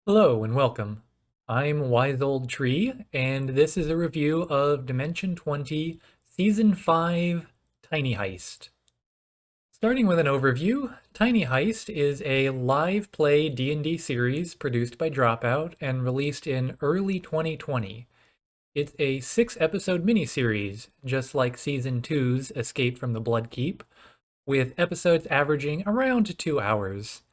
Hello and welcome. I'm Wise Old Tree, and this is a review of Dimension 20, Season 5, Tiny Heist. Starting with an overview, Tiny Heist is a live play D&D series produced by Dropout and released in early 2020. It's a 6-episode miniseries, just like Season 2's Escape from the Bloodkeep, with episodes averaging around 2 hours.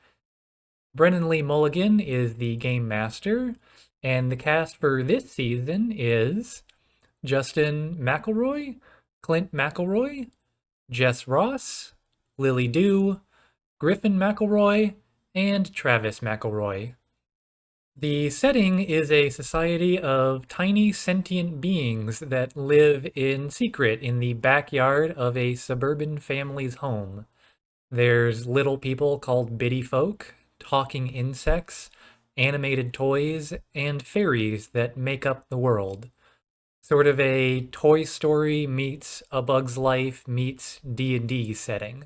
Brennan Lee Mulligan is the game master, and the cast for this season is Justin McElroy, Clint McElroy, Jess Ross, Lily Dew, Griffin McElroy, and Travis McElroy. The setting is a society of tiny sentient beings that live in secret in the backyard of a suburban family's home. There's little people called bitty folk, talking insects, animated toys, and fairies that make up the world. Sort of a Toy Story meets A Bug's Life meets D&D setting.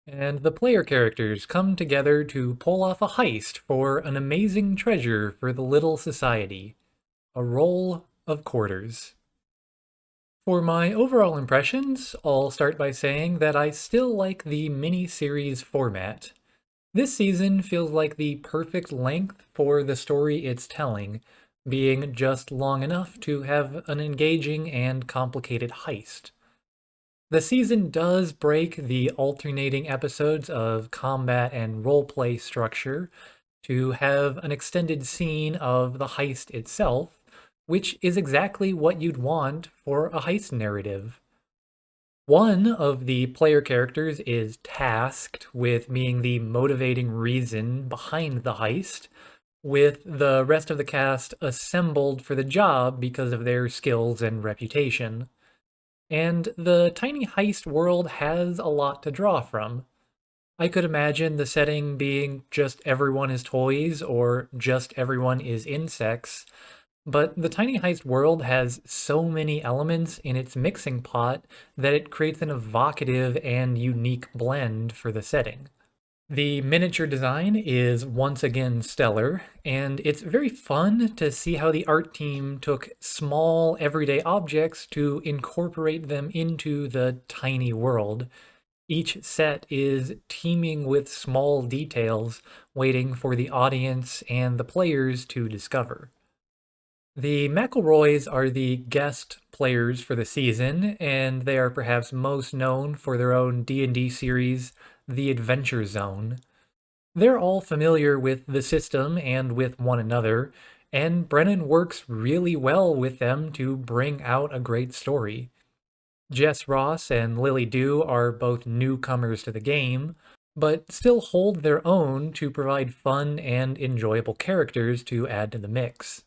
And the player characters come together to pull off a heist for an amazing treasure for the little society, a roll of quarters. For my overall impressions, I'll start by saying that I still like the mini-series format. This season feels like the perfect length for the story it's telling, being just long enough to have an engaging and complicated heist. The season does break the alternating episodes of combat and roleplay structure to have an extended scene of the heist itself, which is exactly what you'd want for a heist narrative. One of the player characters is tasked with being the motivating reason behind the heist, with the rest of the cast assembled for the job because of their skills and reputation. And the Tiny Heist world has a lot to draw from. I could imagine the setting being just everyone is toys or just everyone is insects, but the Tiny Heist world has so many elements in its mixing pot that it creates an evocative and unique blend for the setting. The miniature design is once again stellar, and it's very fun to see how the art team took small, everyday objects to incorporate them into the tiny world. Each set is teeming with small details waiting for the audience and the players to discover. The McElroys are the guest players for the season, and they are perhaps most known for their own D&D series, The Adventure Zone. They're all familiar with the system and with one another, and Brennan works really well with them to bring out a great story. Jess Ross and Lily Dew are both newcomers to the game, but still hold their own to provide fun and enjoyable characters to add to the mix.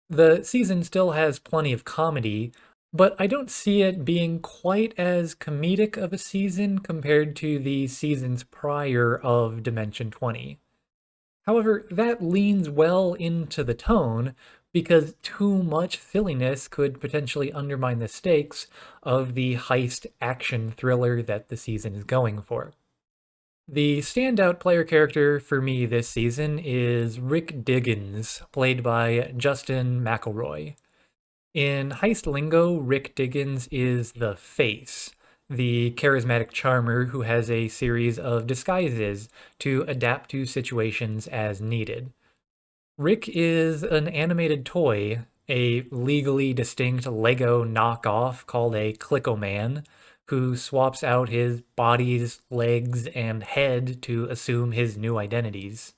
The season still has plenty of comedy, but I don't see it being quite as comedic of a season compared to the seasons prior of Dimension 20. However, that leans well into the tone because too much silliness could potentially undermine the stakes of the heist action thriller that the season is going for. The standout player character for me this season is Rick Diggins, played by Justin McElroy. In heist lingo, Rick Diggins is the face, the charismatic charmer who has a series of disguises to adapt to situations as needed. Rick is an animated toy, a legally distinct Lego knockoff called a Clickoman, who swaps out his body's legs and head to assume his new identities.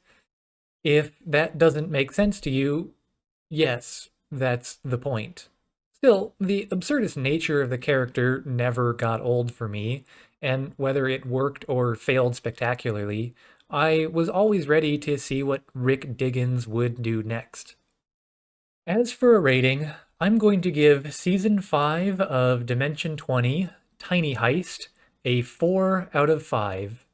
If that doesn't make sense to you, yes, that's the point. Still, the absurdist nature of the character never got old for me, and whether it worked or failed spectacularly, I was always ready to see what Rick Diggins would do next. As for a rating, I'm going to give Season 5 of Dimension 20, Tiny Heist, a 4 out of 5.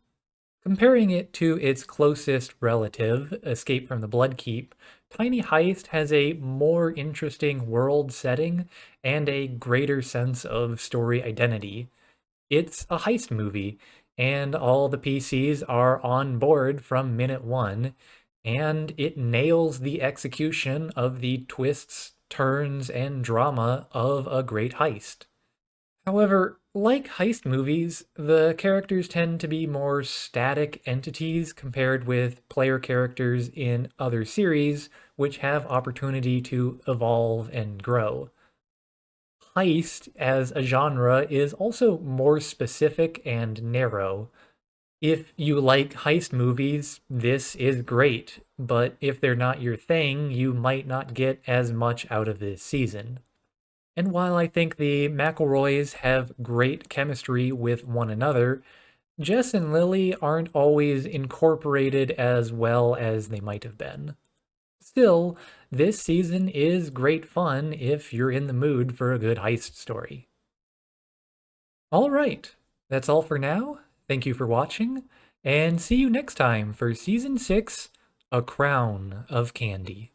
Comparing it to its closest relative, Escape from the Bloodkeep, Tiny Heist has a more interesting world setting and a greater sense of story identity. It's a heist movie, and all the PCs are on board from minute one, and it nails the execution of the twists, turns, and drama of a great heist. However, like heist movies, the characters tend to be more static entities compared with player characters in other series, which have opportunity to evolve and grow. Heist as a genre is also more specific and narrow. If you like heist movies, this is great, but if they're not your thing, you might not get as much out of this season. And while I think the McElroys have great chemistry with one another, Jess and Lily aren't always incorporated as well as they might have been. Still, this season is great fun if you're in the mood for a good heist story. All right, that's all for now. Thank you for watching, and see you next time for Season 6, A Crown of Candy.